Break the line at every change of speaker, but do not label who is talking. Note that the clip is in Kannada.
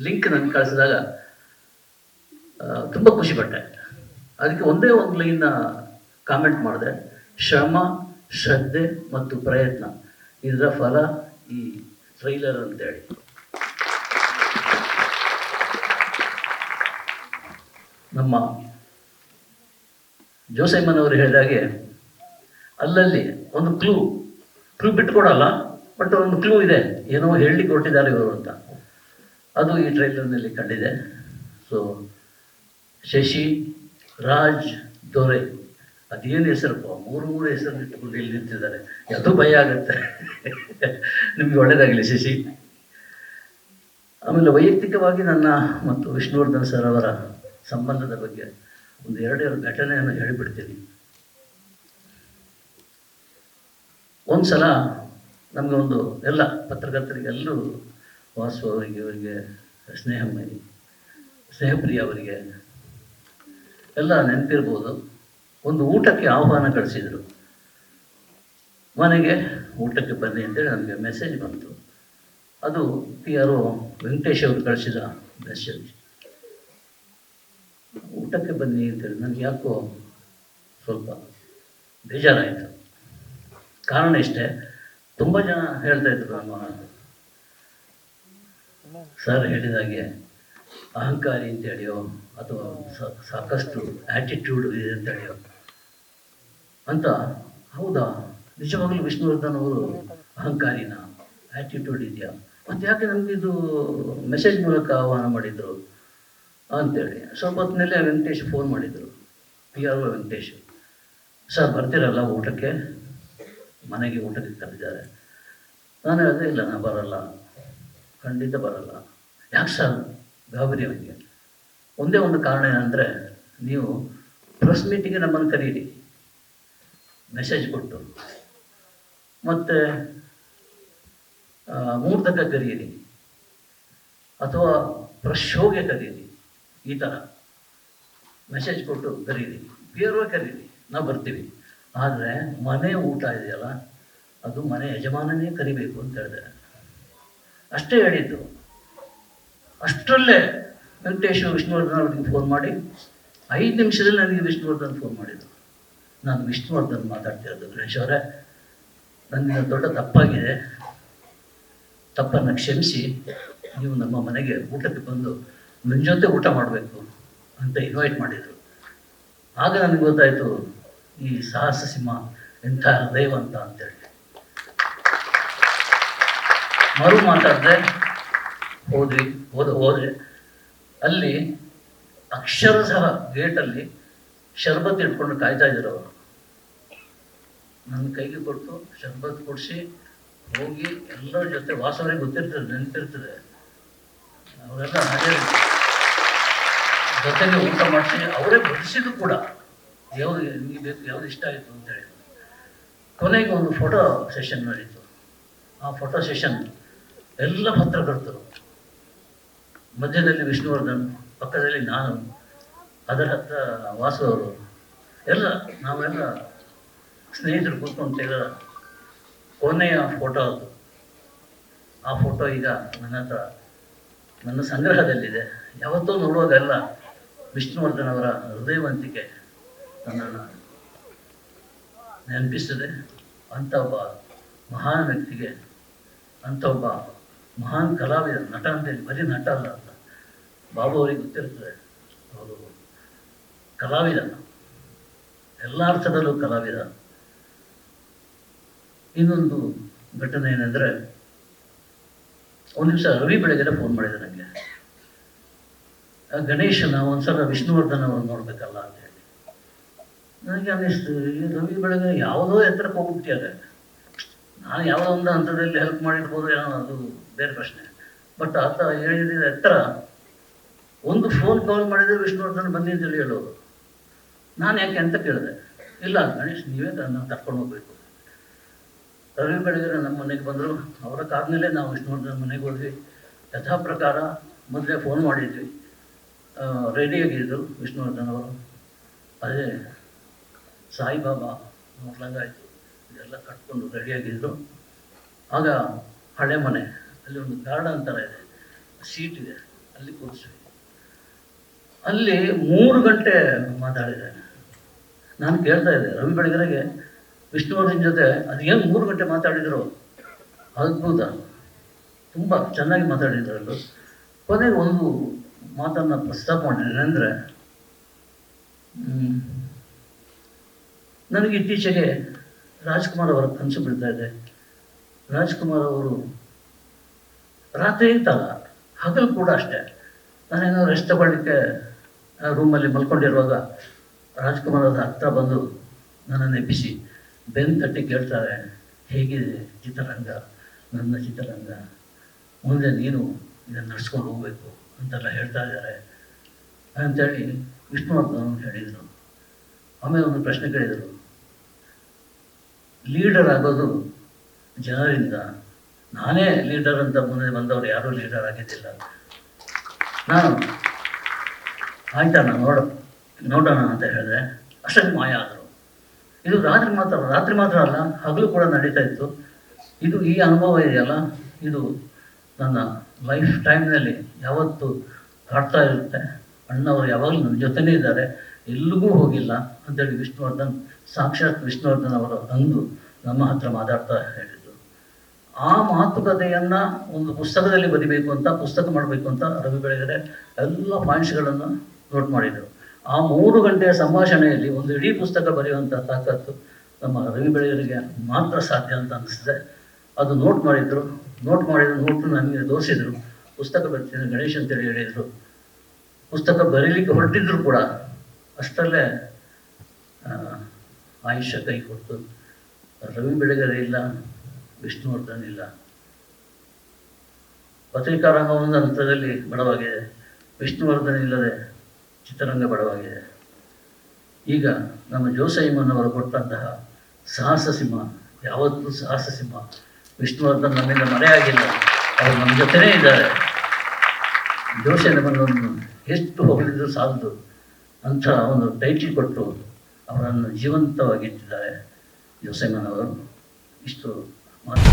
ಲಿಂಕ್ ನನಗೆ ಕಳಿಸಿದಾಗ ತುಂಬ ಖುಷಿಪಟ್ಟೆ. ಅದಕ್ಕೆ ಒಂದೇ ಒಂದು ಲೈನ್ನ ಕಾಮೆಂಟ್ ಮಾಡಿದೆ, ಶ್ರಮ, ಶ್ರದ್ಧೆ ಮತ್ತು ಪ್ರಯತ್ನ ಇದರ ಫಲ ಈ ಟ್ರೈಲರ್ ಅಂತೇಳಿ. ನಮ್ಮ ಜೋಸೆಮ್ಮನವರು ಹೇಳಿದಾಗೆ ಅಲ್ಲಲ್ಲಿ ಒಂದು ಕ್ಲೂ ಬಿಟ್ಟುಕೊಡಲ್ಲ, ಬಟ್ ಒಂದು ಕ್ಲೂ ಇದೆ, ಏನೋ ಹೇಳಿ ಕೊಟ್ಟಿದ್ದಾರೆ ಇವರು ಅಂತ. ಅದು ಈ ಟ್ರೈಲರ್ನಲ್ಲಿ ಕಂಡಿದೆ. ಸೊ ಶಶಿ, ರಾಜ್, ದೊರೆ, ಅದೇನು ಹೆಸರಪ್ಪ, ಮೂರು ಹೆಸರು ಇಟ್ಕೊಂಡು ಇಲ್ಲಿ ನಿಂತಿದ್ದಾರೆ, ಅದು ಭಯ ಆಗುತ್ತೆ. ನಿಮ್ಗೆ ಒಳ್ಳೇದಾಗಲಿ ಶಶಿ. ಆಮೇಲೆ ವೈಯಕ್ತಿಕವಾಗಿ ನನ್ನ ಮತ್ತು ವಿಷ್ಣುವರ್ಧನ್ ಸರ್ ಅವರ ಸಂಬಂಧದ ಬಗ್ಗೆ ಒಂದು ಎರಡೆರಡು ಘಟನೆಯನ್ನು ಹೇಳಿಬಿಡ್ತೀನಿ. ಒಂದು ಸಲ ನಮಗೆ ಒಂದು ಎಲ್ಲ ಪತ್ರಕರ್ತರಿಗೆ ಎಲ್ಲರೂ, ವಾಸು ಅವರಿಗೆ, ಇವರಿಗೆ, ಸ್ನೇಹಪ್ರಿಯ ಅವರಿಗೆ ಎಲ್ಲ ನೆನಪಿರ್ಬೋದು, ಒಂದು ಊಟಕ್ಕೆ ಆಹ್ವಾನ ಕಳಿಸಿದರು. ಮನೆಗೆ ಊಟಕ್ಕೆ ಬನ್ನಿ ಅಂತೇಳಿ ನಮಗೆ ಮೆಸೇಜ್ ಬಂತು. ಅದು ಯಾರೋ ವೆಂಕಟೇಶ್ ಅವರು ಕಳಿಸಿದ ಮೆಸೇಜ್. ಊಟಕ್ಕೆ ಬನ್ನಿ ಅಂತೇಳಿ ನನಗೆ ಯಾಕೋ ಸ್ವಲ್ಪ ಬೇಜಾರಾಯಿತು. ಕಾರಣ ಇಷ್ಟೇ, ತುಂಬ ಜನ ಹೇಳ್ತಾ ಇದ್ರು, ನಮ್ಮ ಸರ್ ಹೇಳಿದಾಗೆ ಅಹಂಕಾರಿ ಅಂತೇಳಿಯೋ ಅಥವಾ ಸಾಕಷ್ಟು ಆ್ಯಟಿಟ್ಯೂಡ್ ಇದೆ ಅಂತೇಳಿಯೋ ಅಂತ. ಹೌದಾ, ನಿಜವಾಗ್ಲೂ ವಿಷ್ಣುವರ್ಧನ್ ಅವರು ಅಹಂಕಾರಿನ, ಆ್ಯಟಿಟ್ಯೂಡ್ ಇದೆಯಾ, ಮತ್ತು ಯಾಕೆ ನಮಗಿದು ಮೆಸೇಜ್ ಮೂಲಕ ಆಹ್ವಾನ ಮಾಡಿದರು ಅಂತೇಳಿ. ಸ್ವಲ್ಪ ಹೊತ್ತಿನಲ್ಲೇ ವೆಂಕಟೇಶ್ ಫೋನ್ ಮಾಡಿದರು, PRO ವೆಂಕಟೇಶ್, ಸರ್ ಬರ್ತೀರಲ್ಲ ಊಟಕ್ಕೆ, ಮನೆಗೆ ಊಟಕ್ಕೆ ಕರೆದಿದ್ದಾರೆ. ನಾನು ಹೇಳಿದೆ, ಇಲ್ಲ ನಾನು ಬರಲ್ಲ, ಖಂಡಿತ ಬರಲ್ಲ. ಯಾಕೆ ಸರ್, ಗಾಬರಿ ಅವನಿಗೆ. ಒಂದೇ ಒಂದು ಕಾರಣ ಏನಂದರೆ, ನೀವು ಪ್ರೆಸ್ ಮೀಟಿಗೆ ನಮ್ಮನ್ನು ಕರೀರಿ ಮೆಸೇಜ್ ಕೊಟ್ಟು, ಮತ್ತು ಮುಹೂರ್ತಕ್ಕೆ ಕರೀರಿ ಅಥವಾ ಪ್ರೆಸ್ ಶೋಗೆ ಕರೀರಿ, ಈ ಥರ ಮೆಸೇಜ್ ಕೊಟ್ಟು ಕರೀರಿ, PRO ಕರೀರಿ, ನಾವು ಬರ್ತೀವಿ. ಆದರೆ ಮನೆ ಊಟ ಇದೆಯಲ್ಲ, ಅದು ಮನೆ ಯಜಮಾನನೇ ಕರಿಬೇಕು ಅಂತ ಹೇಳಿದೆ. ಅಷ್ಟೇ ಹೇಳಿದ್ದು. ಅಷ್ಟರಲ್ಲೇ ವೆಂಕಟೇಶ್ ವಿಷ್ಣುವರ್ಧನ್ ಅವರಿಗೆ ಫೋನ್ ಮಾಡಿ 5 ನಿಮಿಷದಲ್ಲಿ ನನಗೆ ವಿಷ್ಣುವರ್ಧನ್ ಫೋನ್ ಮಾಡಿದರು. ನಾನು ವಿಷ್ಣುವರ್ಧನ್ ಮಾತಾಡ್ತಿರೋದು, ಗಣೇಶ್ ಅವರೇ, ನನಗೆ ದೊಡ್ಡ ತಪ್ಪಾಗಿದೆ, ತಪ್ಪನ್ನು ಕ್ಷಮಿಸಿ ನೀವು ನಮ್ಮ ಮನೆಗೆ ಊಟಕ್ಕೆ ಬಂದು ನನ್ನ ಜೊತೆ ಊಟ ಮಾಡಬೇಕು ಅಂತ ಇನ್ವೈಟ್ ಮಾಡಿದರು. ಆಗ ನನಗೆ ಗೊತ್ತಾಯಿತು, ಈ ಸಾಹಸ ಸಿಂಹ ಎಂಥ ಹೃದಯವಂತ ಅಂತೇಳಿ. ಮರು ಮಾತಾಡಿದೆ, ಹೋದ್ರೆ ಅಲ್ಲಿ ಅಕ್ಷರಶಃ ಗೇಟಲ್ಲಿ ಶರ್ಬತ್ ಇಟ್ಕೊಂಡು ಕಾಯ್ತಾ ಇದ್ರು ಅವರು. ನನ್ನ ಕೈಗೆ ಕೊಟ್ಟು ಶರ್ಬತ್ ಕೊಡಿಸಿ ಹೋಗಿ ಎಲ್ಲರ ಜೊತೆ, ವಾಸವರಿಗೆ ಗೊತ್ತಿರ್ತದೆ, ನೆನಪಿರ್ತದೆ, ಅವರೆಲ್ಲ ಹಾಗೆ ಜೊತೆಗೆ ಊಟ ಮಾಡಿಸಿ ಅವರೇ ಬಡಿಸಿದ್ದು ಕೂಡ, ಯಾವುದು ನಿಮಗೆ ಬೇಕು, ಯಾವುದು ಇಷ್ಟ ಆಯಿತು ಅಂತೇಳಿ. ಕೊನೆಗೆ ಒಂದು ಫೋಟೋ ಸೆಷನ್ ನಡೀತು. ಆ ಫೋಟೋ ಸೆಷನ್ ಎಲ್ಲ ಪತ್ರಕರ್ತರು, ಮಧ್ಯದಲ್ಲಿ ವಿಷ್ಣುವರ್ಧನ್, ಪಕ್ಕದಲ್ಲಿ ನಾನು, ಅದರ ಹತ್ರ ವಾಸು ಅವರು, ಎಲ್ಲ ನಾವೆಲ್ಲ ಸ್ನೇಹಿತರು ಕೂತ್ಕೊಂಡು ತೆಗೆದ ಕೊನೆಯ ಫೋಟೋ ಅದು. ಆ ಫೋಟೋ ಈಗ ನನ್ನ ಹತ್ರ, ನನ್ನ ಸಂಗ್ರಹದಲ್ಲಿದೆ. ಯಾವತ್ತೂ ನೋಡುವಾಗೆಲ್ಲ ವಿಷ್ಣುವರ್ಧನ್ ಅವರ ಹೃದಯವಂತಿಕೆ ನನ್ನನ್ನು ನೆನಪಿಸ್ತದೆ. ಅಂಥ ಒಬ್ಬ ಮಹಾನ್ ವ್ಯಕ್ತಿಗೆ, ಅಂಥ ಒಬ್ಬ ಮಹಾನ್ ಕಲಾವಿದ, ನಟ ಅಂತೇಳಿ, ಬರೀ ನಟ ಅಲ್ಲ ಅಂತ ಬಾಬು ಅವರಿಗೆ ಗೊತ್ತಿರ್ತದೆ. ಅವರು ಕಲಾವಿದ, ಎಲ್ಲ ಅರ್ಥದಲ್ಲೂ ಕಲಾವಿದ. ಇನ್ನೊಂದು ಘಟನೆ ಏನಂದರೆ, ಒಂದು ದಿವಸ ರವಿ ಬೆಳಗೆರೆ ಫೋನ್ ಮಾಡಿದೆ ನನಗೆ, ಗಣೇಶನ ಒಂದ್ಸಲ ವಿಷ್ಣುವರ್ಧನ್ ಅವರು ನೋಡಬೇಕಲ್ಲ ಅಂತೇಳಿ. ನನಗೆ ಅನ್ನಿಸ್ತು, ಈ ರವಿ ಬೆಳಗೆರೆ ಯಾವುದೋ ಎತ್ತರಕ್ಕೆ ಹೋಗ್ಬಿಟ್ಟಿದ್ದಾರೆ. ನಾನು ಯಾವುದೋ ಒಂದು ಹಂತದಲ್ಲಿ ಹೆಲ್ಪ್ ಮಾಡಿರ್ಬೋದು ಏನೋ, ಅದು ಬೇರೆ ಪ್ರಶ್ನೆ. ಬಟ್ ಆತ ಹೇಳಿದ ಎತ್ತರ, ಒಂದು ಫೋನ್ ಕಾಲ್ ಮಾಡಿದರೆ ವಿಷ್ಣುವರ್ಧನ್ ಬನ್ನಿ ಅಂತೇಳಿ ಹೇಳೋದು. ನಾನು ಯಾಕೆ ಅಂತ ಕೇಳಿದೆ. ಇಲ್ಲ ಗಣೇಶ್, ನೀವೇ ನಾನು ಕರ್ಕೊಂಡು ಹೋಗ್ಬೇಕು. ರವಿ ಬೆಳಗೆರೆ ನಮ್ಮ ಮನೆಗೆ ಬಂದರು. ಅವರ ಕಾರ್ನಲ್ಲೇ ನಾವು ವಿಷ್ಣುವರ್ಧನ್ ಮನೆಗೆ ಹೋದ್ವಿ. ಯಥಾ ಪ್ರಕಾರ ಮೊದಲೇ ಫೋನ್ ಮಾಡಿದ್ವಿ, ರೆಡಿಯಾಗಿದ್ದರು ವಿಷ್ಣುವರ್ಧನ್ ಅವರು. ಅದೇ ಸಾಯಿಬಾಬಾ ನೋಡ್ಲಂಗಾಯಿತು, ಇದೆಲ್ಲ ಕಟ್ಕೊಂಡು ರೆಡಿಯಾಗಿದ್ದರು. ಆಗ ಹಳೆ ಮನೆ, ಅಲ್ಲಿ ಒಂದು ಗಾರ್ಡನ್ ಥರ ಇದೆ, ಸೀಟ್ ಇದೆ, ಅಲ್ಲಿ ಕೂರಿಸ್ವಿ. ಅಲ್ಲಿ 3 ಗಂಟೆ ಮಾತಾಡಿದೆ. ನಾನು ಕೇಳ್ತಾ ಇದ್ದೆ ರವಿ ಬೆಳಗೆರೆಗೆ ವಿಷ್ಣುವರ್ಧನ್ ಜೊತೆ ಅದು ಏನು 3 ಗಂಟೆ ಮಾತಾಡಿದರು, ಅದ್ಭುತ, ತುಂಬ ಚೆನ್ನಾಗಿ ಮಾತಾಡಿದ್ರು. ಕೊನೆಗೆ ಒಂದು ಮಾತನ್ನು ಪ್ರಸ್ತಾಪ ಮಾಡಿದ್ದೇನೆ ಅಂದರೆ, ನನಗೆ ಇತ್ತೀಚೆಗೆ ರಾಜ್ಕುಮಾರ್ ಅವರ ಕನಸು ಬೀಳ್ತಾ ಇದೆ. ರಾಜ್ಕುಮಾರ್ ಅವರು ರಾತ್ರಿ ಅಂತಲ್ಲ, ಹಗಲು ಕೂಡ ಅಷ್ಟೇ, ನಾನೇನೋ ರೆಸ್ಟ್ ತಗೊಳ್ಳಿಕ್ಕೆ ರೂಮಲ್ಲಿ ಮಲ್ಕೊಂಡಿರುವಾಗ ರಾಜ್ಕುಮಾರ್ ಅವರ ಹತ್ರ ಬಂದು ನನ್ನನ್ನು ಎಬ್ಬಿಸಿ ಬೆನ್ನು ತಟ್ಟಿ ಕೇಳ್ತಾರೆ, ಹೇಗಿದೆ ಚಿತ್ರರಂಗ, ನನ್ನ ಚಿತ್ರರಂಗ, ಮುಂದೆ ನೀನು ಇದನ್ನು ನಡೆಸ್ಕೊಂಡು ಹೋಗಬೇಕು ಅಂತೆಲ್ಲ ಹೇಳ್ತಾ ಇದ್ದಾರೆ ಅಂಥೇಳಿ ವಿಷ್ಣುವರ್ಧನ್ ಹೇಳಿದರು. ಆಮೇಲೆ ಒಂದು ಪ್ರಶ್ನೆ ಕೇಳಿದರು, ಲೀಡರ್ ಆಗೋದು ಜನರಿಂದ, ನಾನೇ ಲೀಡರ್ ಅಂತ ಮುಂದೆ ಬಂದವರು ಯಾರೂ ಲೀಡರ್ ಆಗಿದ್ದಿಲ್ಲ. ನಾನು ಆಯ್ತಾ ನೋಡೋಣ ಅಂತ ಹೇಳಿದ್ರೆ ಅಷ್ಟೊಂದು ಮಾಯ ಆದರು. ಇದು ರಾತ್ರಿ ಮಾತ್ರ ಅಲ್ಲ, ಹಗಲು ಕೂಡ ನಡೀತಾ ಇತ್ತು. ಇದು ಈ ಅನುಭವ ಇದೆಯಲ್ಲ, ಇದು ನನ್ನ ಲೈಫ್ ಟೈಮ್ನಲ್ಲಿ ಯಾವತ್ತೂ ಕಾಡ್ತಾ ಇರುತ್ತೆ. ಅಣ್ಣವರು ಯಾವಾಗಲೂ ನನ್ನ ಜೊತೆನೇ ಇದ್ದಾರೆ, ಎಲ್ಲಿಗೂ ಹೋಗಿಲ್ಲ ಅಂತೇಳಿ ವಿಷ್ಣುವರ್ಧನ್, ಸಾಕ್ಷಾತ್ ವಿಷ್ಣುವರ್ಧನ್ ಅವರು ಅಂದು ನಮ್ಮ ಹತ್ರ ಮಾತಾಡ್ತಾ ಹೇಳಿದರು. ಆ ಮಾತುಕತೆಯನ್ನು ಒಂದು ಪುಸ್ತಕದಲ್ಲಿ ಬರಿಬೇಕು ಅಂತ, ಪುಸ್ತಕ ಮಾಡಬೇಕು ಅಂತ ರವಿ ಬೆಳಗೆರೆ ಎಲ್ಲ ಪಾಯಿಂಟ್ಸ್ಗಳನ್ನು ನೋಟ್ ಮಾಡಿದರು. ಆ 3 ಗಂಟೆಯ ಸಂಭಾಷಣೆಯಲ್ಲಿ ಒಂದು ಇಡೀ ಪುಸ್ತಕ ಬರೆಯುವಂಥ ತಾಕತ್ತು ನಮ್ಮ ರವಿ ಬೆಳಗೆರೆಗೆ ಮಾತ್ರ ಸಾಧ್ಯ ಅಂತ ಅನಿಸಿದೆ. ಅದು ನೋಟ್ ಮಾಡಿದ್ರು ನೋಟು ನನಗೆ ತೋರಿಸಿದ್ರು. ಪುಸ್ತಕ ಬರ್ತೀನಿ ಗಣೇಶ್ ಅಂತೇಳಿ ಹೇಳಿದರು. ಪುಸ್ತಕ ಬರೀಲಿಕ್ಕೆ ಹೊರಟಿದ್ರು ಕೂಡ ಅಷ್ಟರಲ್ಲೇ ಆಯುಷ್ಯ ಕೈ ಕೊಟ್ಟು, ರವಿ ಬೆಳಗೆರೆ ಇಲ್ಲ, ವಿಷ್ಣುವರ್ಧನ್ ಇಲ್ಲ. ಪತ್ರಿಕಾರಂಗ ಒಂದು ಹಂತದಲ್ಲಿ ಬಡವಾಗಿದೆ, ವಿಷ್ಣುವರ್ಧನ್ ಇಲ್ಲದೆ ಚಿತ್ರರಂಗ ಬಡವಾಗಿದೆ. ಈಗ ನಮ್ಮ ಜೋಸೈಮನ್ ಅವರು ಕೊಟ್ಟಂತಹ ಸಾಹಸ ಸಿಂಹ, ಯಾವತ್ತೂ ಸಾಹಸ ಸಿಂಹ ವಿಷ್ಣುವರ್ಧನ್ ನಮ್ಮಿಂದ ಮರೆಯಾಗಿಲ್ಲ, ಅವರು ನಮ್ಮ ಜೊತೆನೇ ಇದ್ದಾರೆ. ಜೋಸೈಮನ್ನನ್ನು ಎಷ್ಟು ಹೊಗಳಿದ್ರು ಸಾಲದು ಅಂಥ ಒಂದು ಟೈಟಲ್ ಕೊಟ್ಟು ಅವರನ್ನು ಜೀವಂತವಾಗಿಟ್ಟಿದ್ದಾರೆ ಜೋಸೈಮನ್ ಅವರು. ಇಷ್ಟು ಮಾತು.